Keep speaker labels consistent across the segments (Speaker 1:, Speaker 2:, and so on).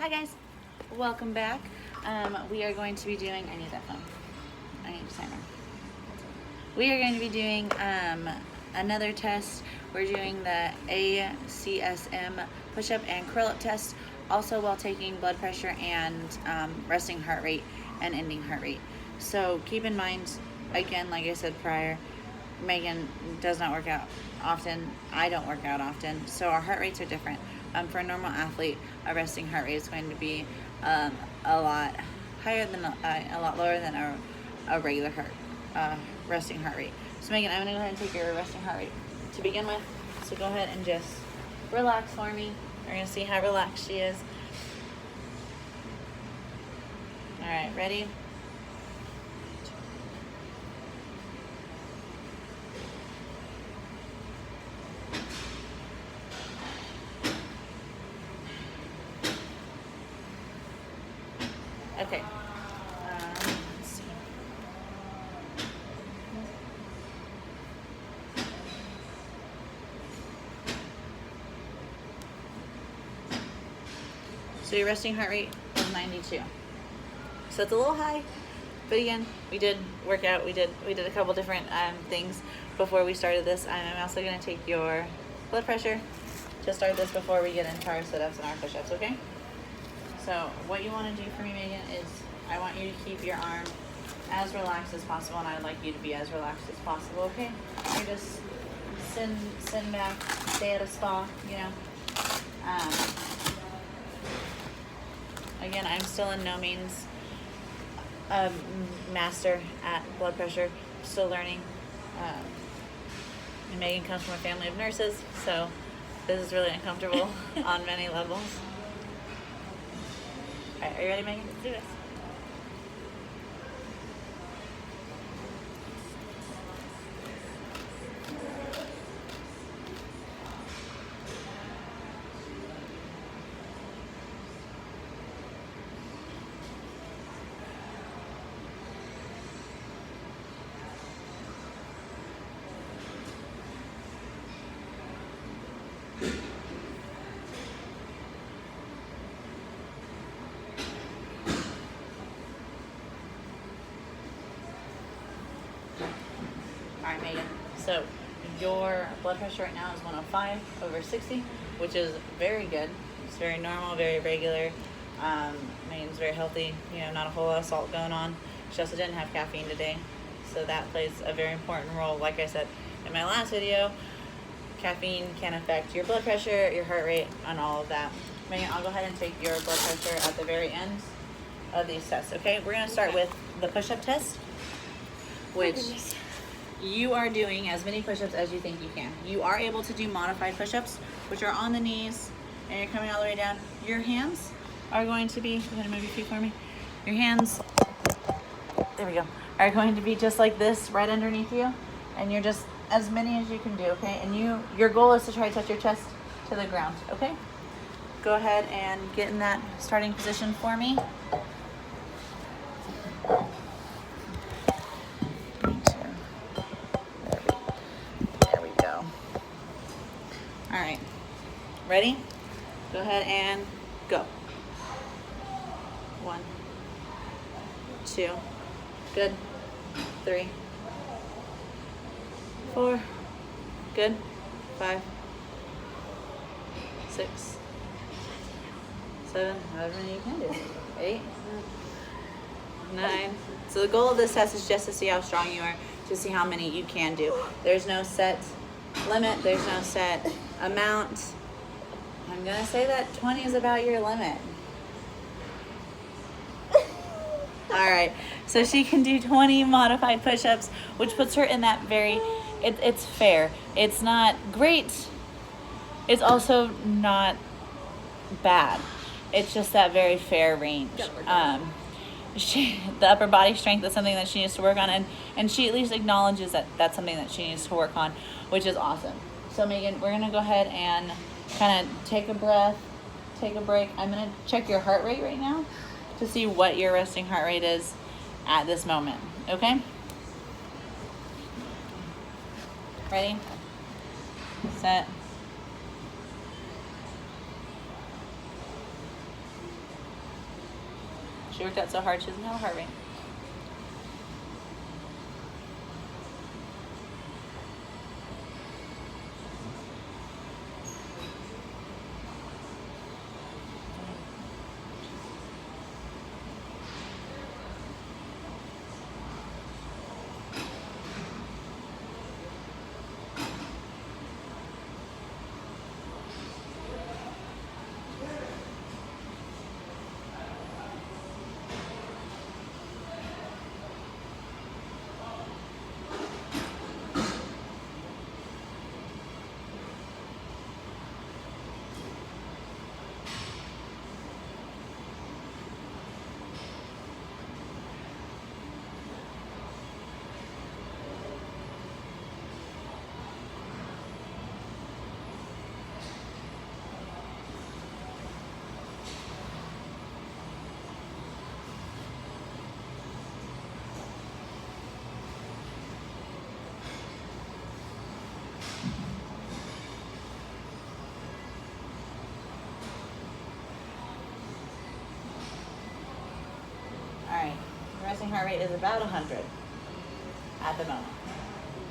Speaker 1: Hi guys, welcome back. We are going to be doing, I need that phone. I need a timer. We are going to be doing another test. We're doing the ACSM push-up and curl-up test, also while taking blood pressure and resting heart rate and ending heart rate. So keep in mind, again, like I said prior, Megan does not work out often. I don't work out often, so our heart rates are different. For a normal athlete, a resting heart rate is going to be a lot higher than a lot lower than a regular resting heart rate. So Megan, I'm gonna go ahead and take your resting heart rate to begin with. So go ahead and just relax for me. We're gonna see how relaxed she is. All right, ready? Okay. Let's see. So your resting heart rate is 92. So it's a little high, but again, we did work out. We did a couple different things before we started this. I'm also going to take your blood pressure to start this before we get into our sit-ups and our push-ups. Okay? So what you want to do for me, Megan, is I want you to keep your arm as relaxed as possible, and I'd like you to be as relaxed as possible, okay? You just sit back, stay at a spa, you know. Again, I'm still in no means a master at blood pressure, still learning. And Megan comes from a family of nurses, so this is really uncomfortable on many levels. All right, are you ready, Megan? Let's do this. All right, Megan. So your blood pressure right now is 105/60, which is very good. It's very normal, very regular. Megan's very healthy. You know, not a whole lot of salt going on. She also didn't have caffeine today, so that plays a very important role. Like I said in my last video, caffeine can affect your blood pressure, your heart rate, and all of that. Megan, I'll go ahead and take your blood pressure at the very end of these tests. Okay, we're gonna start with the push-up test, which you are doing as many push-ups as you think you can. You are able to do modified push-ups, which are on the knees, and you're coming all the way down. Your hands are going to be, go ahead and move your feet for me. Your hands, there we go, are going to be just like this right underneath you, and you're just as many as you can do, okay? And your goal is to try to touch your chest to the ground, okay? Go ahead and get in that starting position for me. All right, ready? Go ahead and go. 1, 2, good. 3, 4, good. 5, 6, 7, however many you can do. 8, 9. So the goal of this test is just to see how strong you are, to see how many you can do. There's no set limit, there's no set amount. I'm gonna say that 20 is about your limit. All right, so she can do 20 modified push-ups, which puts her in that very, it's fair. It's not great, it's also not bad. It's just that very fair range. The upper body strength is something that she needs to work on, and she at least acknowledges that that's something that she needs to work on, which is awesome. So Megan, we're gonna go ahead and kind of take a breath, take a break. I'm gonna check your heart rate right now to see what your resting heart rate is at this moment, okay? Ready, set, She worked out so hard, she doesn't have a heart rate. All right, resting heart rate is about 100 at the moment.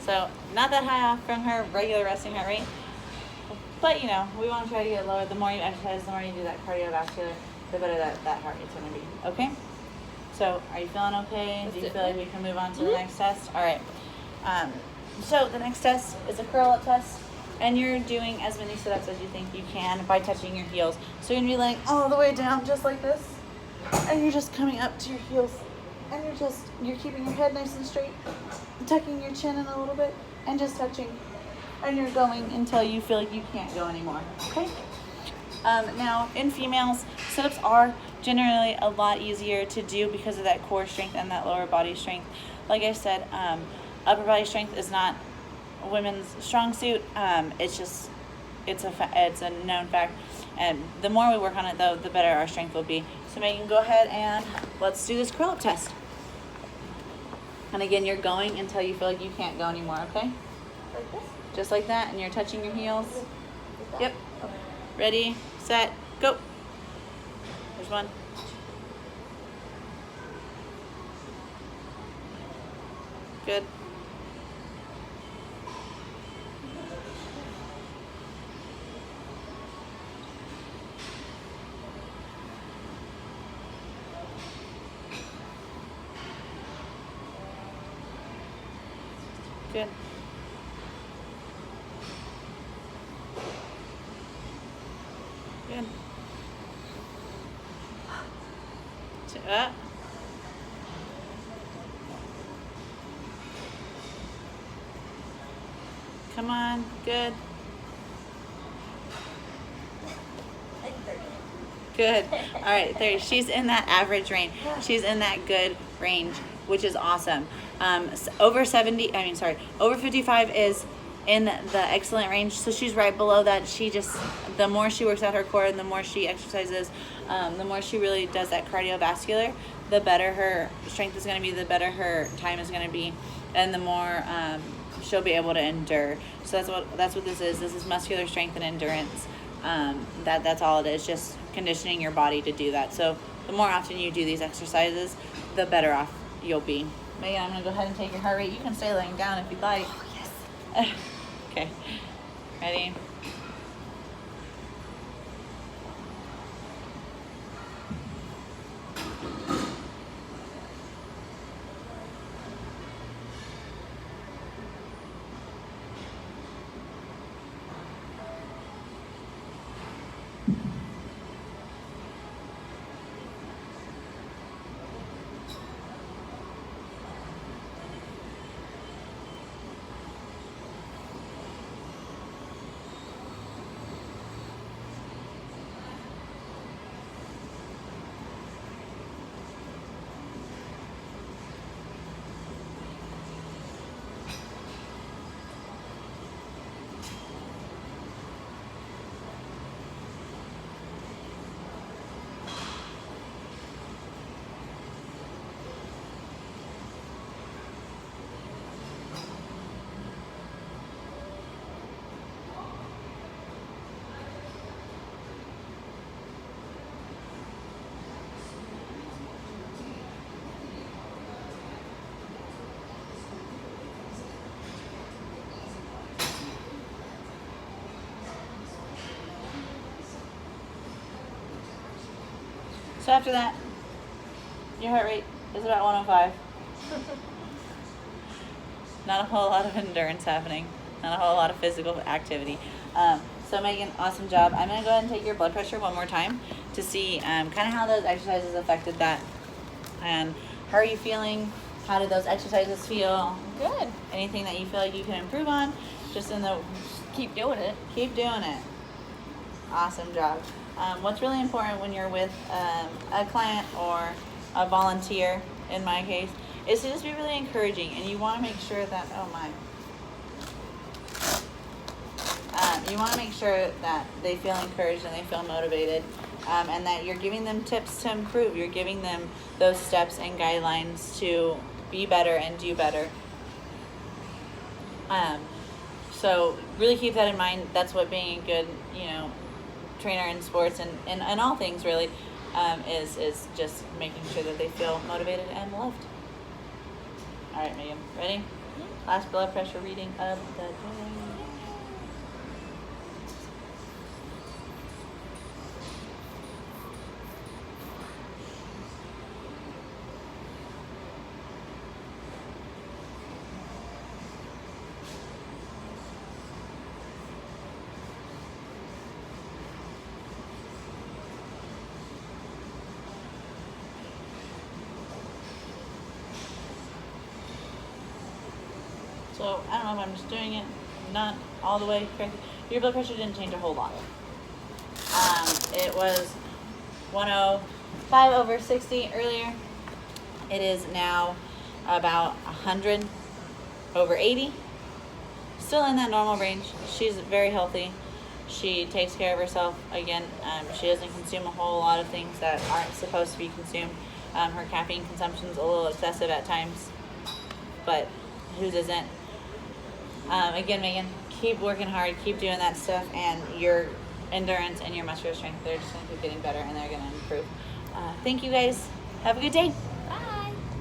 Speaker 1: So not that high off from her regular resting heart rate, but you know, we want to try to get lower. The more you exercise, the more you do that cardiovascular, the better that heart rate's going to be. Okay? So are you feeling okay? Do you feel like we can move on to the next test? All right. So the next test is a curl up test, and you're doing as many sit-ups as you think you can by touching your heels. So you're going to be laying all the way down just like this, and you're just coming up to your heels, and you're keeping your head nice and straight, tucking your chin in a little bit, and just touching, and you're going until you feel like you can't go anymore. Okay? Now in females, sit-ups are generally a lot easier to do because of that core strength and that lower body strength. Like I said, upper body strength is not women's strong suit. It's a known fact, and the more we work on it though, the better our strength will be. So Megan, go ahead and let's do this curl up test. And again, you're going until you feel like you can't go anymore, okay?
Speaker 2: Like this?
Speaker 1: Just like that, and you're touching your heels. Yep. Ready, set, go. There's one. Good. Good. Good. Up. Come on. Good.
Speaker 2: Like 30.
Speaker 1: Good. All right, 30. She's in that average range. She's in that good range, which is awesome. Over 55 is in the excellent range. So she's right below that. The more she works out her core and the more she exercises, the more she really does that cardiovascular, the better her strength is going to be, the better her time is going to be, and the more she'll be able to endure. So that's what this is. This is muscular strength and endurance. That's all it is, just conditioning your body to do that. So the more often you do these exercises, the better off you'll be. Megan, I'm going to go ahead and take your heart rate. You can stay laying down if you'd like.
Speaker 2: Oh, yes.
Speaker 1: Okay. Ready? So after that, your heart rate is about 105. Not a whole lot of endurance happening. Not a whole lot of physical activity. So Megan, awesome job. I'm gonna go ahead and take your blood pressure one more time to see kind of how those exercises affected that. And how are you feeling? How did those exercises feel?
Speaker 2: Good.
Speaker 1: Anything that you feel like you can improve on? Just in the
Speaker 2: Keep doing it.
Speaker 1: keep doing it. Awesome job. What's really important when you're with a client or a volunteer, in my case, is to just be really encouraging, and you want to make sure that you want to make sure that they feel encouraged and they feel motivated, and that you're giving them tips to improve. You're giving them those steps and guidelines to be better and do better. So really keep that in mind. That's what being a good, trainer in sports and all things really is just making sure that they feel motivated and loved. All right, Megan, ready? Last blood pressure reading of the day. So I don't know if I'm just doing it not all the way correctly. Your blood pressure didn't change a whole lot. It was 105/60 earlier. It is now about 100/80. Still in that normal range. She's very healthy. She takes care of herself. Again, she doesn't consume a whole lot of things that aren't supposed to be consumed. Her caffeine consumption is a little excessive at times, but whose isn't? Again, Megan, keep working hard, keep doing that stuff, and your endurance and your muscular strength, they're just going to keep getting better and they're going to improve. Thank you guys. Have a good day.